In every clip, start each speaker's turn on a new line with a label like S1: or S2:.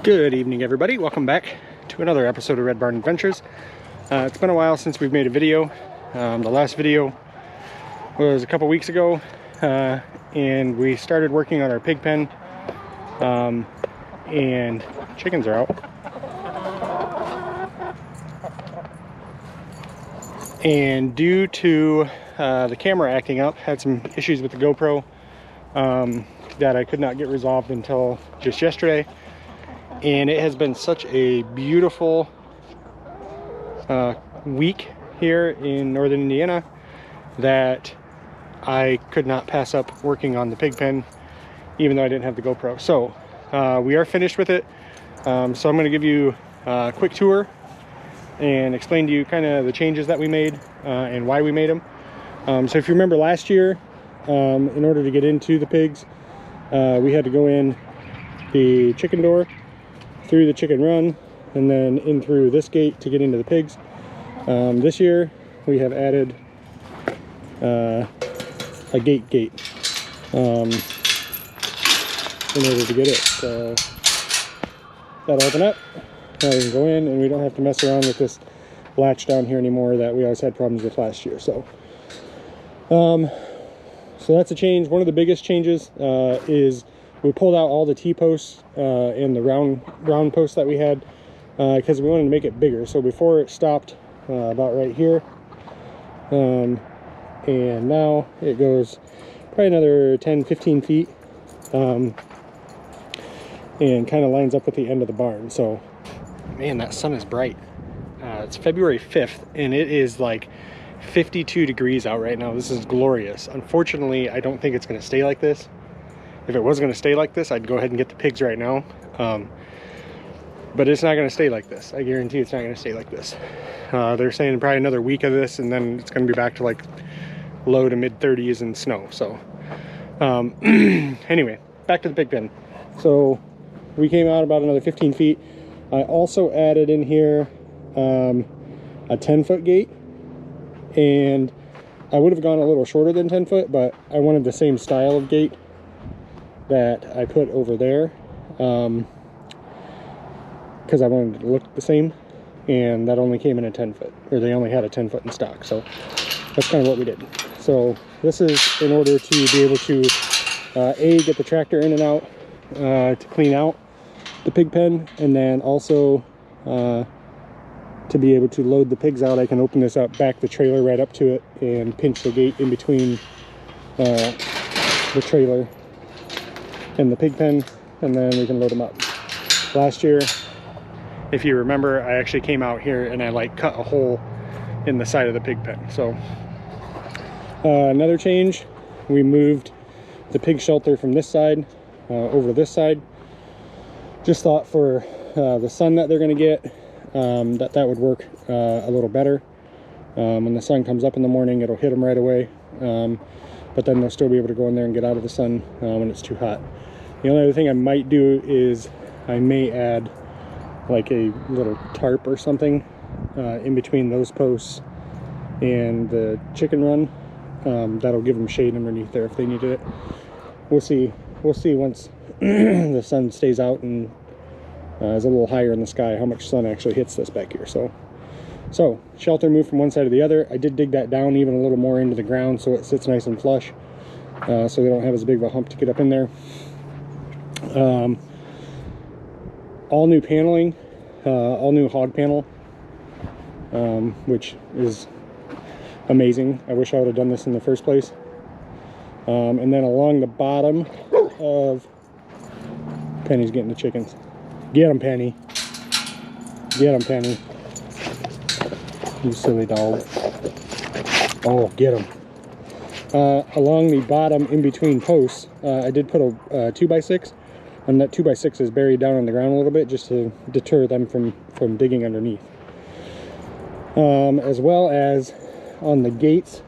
S1: Good evening, everybody. Welcome back to another episode of Red Barn Adventures. It's been a while since we've made a video. The last video was a couple weeks ago, and we started working on our pig pen, and chickens are out. And due to the camera acting up, had some issues with the GoPro that I could not get resolved until just yesterday. And it has been such a beautiful week here in northern Indiana that I could not pass up working on the pig pen, even though I didn't have the GoPro. So we are finished with it. So I'm going to give you a quick tour and explain to you kind of the changes that we made and why we made them. So if you remember last year, in order to get into the pigs, we had to go in the chicken door, through the chicken run, and then in through this gate to get into the pigs. This year we have added a gate in order to get it. So that'll open up, now we can go in, and we don't have to mess around with this latch down here anymore that we always had problems with last year. So so that's a change. One of the biggest changes is we pulled out all the T-posts and the round posts that we had because we wanted to make it bigger. So before it stopped about right here, and now it goes probably another 10-15 feet, and kind of lines up with the end of the barn. So man, that sun is bright. It's February 5th and it is like 52 degrees out right now. This is glorious. Unfortunately, I don't think it's going to stay like this. If it was going to stay like this, I'd go ahead and get the pigs right now. But it's not going to stay like this. I guarantee it's not going to stay like this. They're saying probably another week of this, and then it's going to be back to like low to mid 30s and snow. So anyway, back to the pig pen. So we came out about another 15 feet. I also added in here a 10-foot gate, and I would have gone a little shorter than 10 foot, but I wanted the same style of gate that I put over there, because I wanted it to look the same, and that only came in a 10 foot, or they only had a 10 foot in stock. So that's kind of what we did. So this is in order to be able to get the tractor in and out to clean out the pig pen, and then also to be able to load the pigs out. I can open this up, back the trailer right up to it, and pinch the gate in between the trailer and the pig pen, and then we can load them up. Last year, if you remember, I actually came out here and I like cut a hole in the side of the pig pen. So another change, we moved the pig shelter from this side over to this side. Just thought for the sun that they're going to get, that would work a little better. When the sun comes up in the morning, it'll hit them right away, but then they'll still be able to go in there and get out of the sun when it's too hot. The only other thing I might do is I may add like a little tarp or something in between those posts and the chicken run. That'll give them shade underneath there if they needed it. We'll see once the sun stays out and is a little higher in the sky, how much sun actually hits this back here. So shelter moved from one side to the other. I did dig that down even a little more into the ground so it sits nice and flush, so they don't have as big of a hump to get up in there. All new paneling, all new hog panel, which is amazing. I wish I would have done this in the first place. And then along the bottom of Penny's getting the chickens. Get them, Penny. Get them, Penny. You silly dog. Oh, get them. Along the bottom in between posts, I did put a 2x6, and that 2x6 is buried down on the ground a little bit just to deter them from digging underneath. As well as on the gates,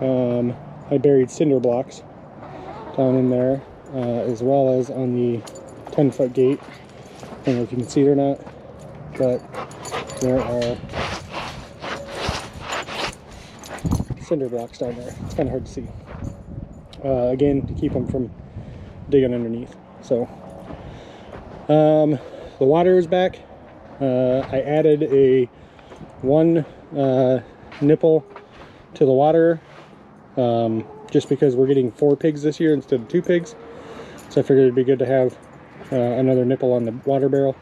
S1: I buried cinder blocks down in there, as well as on the 10-foot gate. I don't know if you can see it or not, but there are cinder blocks down there. It's kind of hard to see. Again, to keep them from digging underneath. So the water is back. I added a one nipple to the water just because we're getting 4 pigs this year instead of 2 pigs. So I figured it'd be good to have another nipple on the water barrel.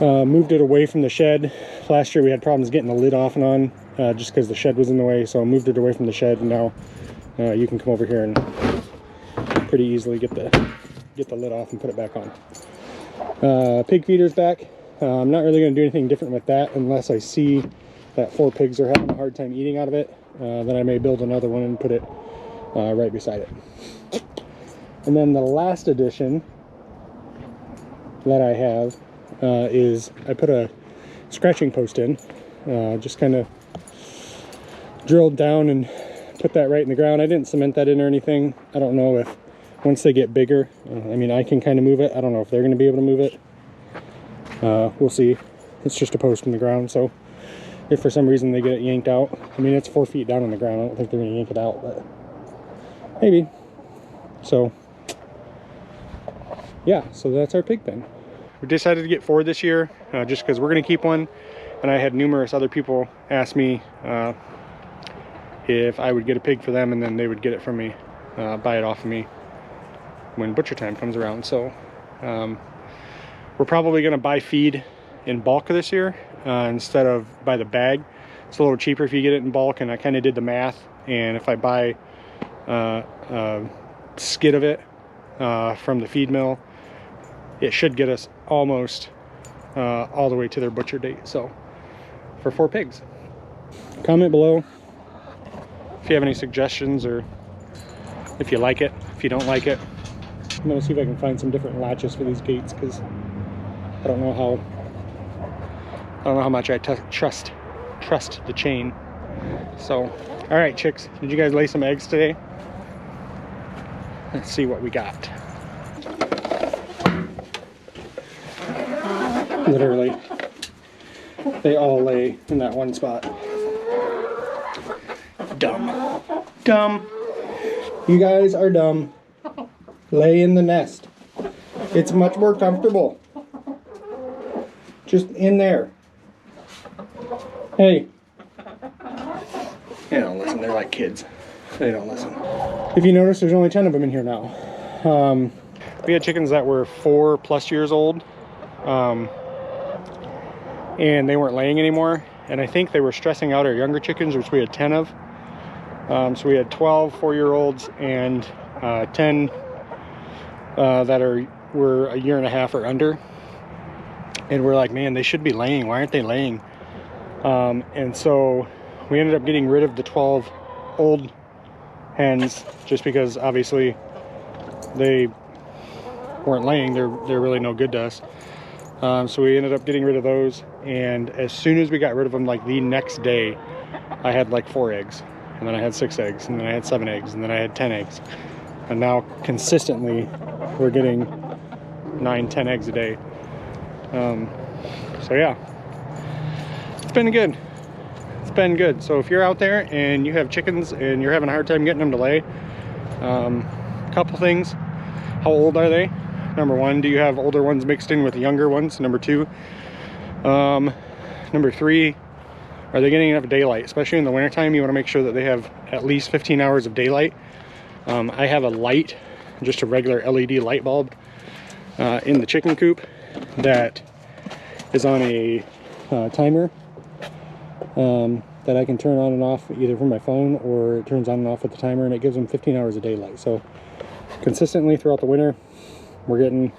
S1: Moved it away from the shed. Last year we had problems getting the lid off and on just because the shed was in the way, so I moved it away from the shed, and now you can come over here and pretty easily get the lid off and put it back on. Pig feeder's back. I'm not really going to do anything different with that unless I see that 4 pigs are having a hard time eating out of it. Then I may build another one and put it right beside it. And then the last addition that I have is I put a scratching post in, just kind of drilled down and put that right in the ground. I didn't cement that in or anything. I don't know if once they get bigger, I mean, I can kind of move it. I don't know if they're going to be able to move it. We'll see. It's just a post in the ground, so if for some reason they get it yanked out, I mean, it's 4 feet down on the ground. I don't think they're going to yank it out, but maybe. So yeah, so that's our pig pen. We decided to get 4 this year just because we're going to keep one, and I had numerous other people ask me if I would get a pig for them, and then they would get it from me, buy it off of me when butcher time comes around. So we're probably going to buy feed in bulk this year instead of by the bag. It's a little cheaper if you get it in bulk, and I kind of did the math, and if I buy a skid of it from the feed mill, it should get us almost all the way to their butcher date. So for 4 pigs. Comment below if you have any suggestions, or if you like it, if you don't like it. I'm gonna see if I can find some different latches for these gates, because I don't know how much I trust the chain. So, all right, chicks, did you guys lay some eggs today? Let's see what we got. Literally, they all lay in that one spot. Dumb. Dumb. You guys are dumb. Lay in the nest. It's much more comfortable. Just in there. Hey. They don't listen. They're like kids. They don't listen. If you notice, there's only 10 of them in here now. We had chickens that were 4+ years old. And they weren't laying anymore. And I think they were stressing out our younger chickens, which we had 10 of. So we had 12 4-year-olds and 10 that were a year and a half or under. And we're like, man, they should be laying. Why aren't they laying? And so we ended up getting rid of the 12 old hens just because obviously they weren't laying. They're really no good to us. So we ended up getting rid of those, and as soon as we got rid of them, like the next day, I had like 4 eggs, and then I had 6 eggs, and then I had 7 eggs, and then I had 10 eggs. And now consistently we're getting 9-10 eggs a day. So yeah, it's been good. It's been good. So if you're out there and you have chickens and you're having a hard time getting them to lay, couple things. How old are they? Number 1, do you have older ones mixed in with younger ones? Number 2, number 3, are they getting enough daylight? Especially in the wintertime, you want to make sure that they have at least 15 hours of daylight. I have a light, just a regular LED light bulb in the chicken coop that is on a timer that I can turn on and off either from my phone, or it turns on and off with the timer, and it gives them 15 hours of daylight. So consistently throughout the winter, we're getting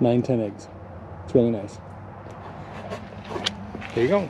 S1: 9-10 eggs. It's really nice. There you go.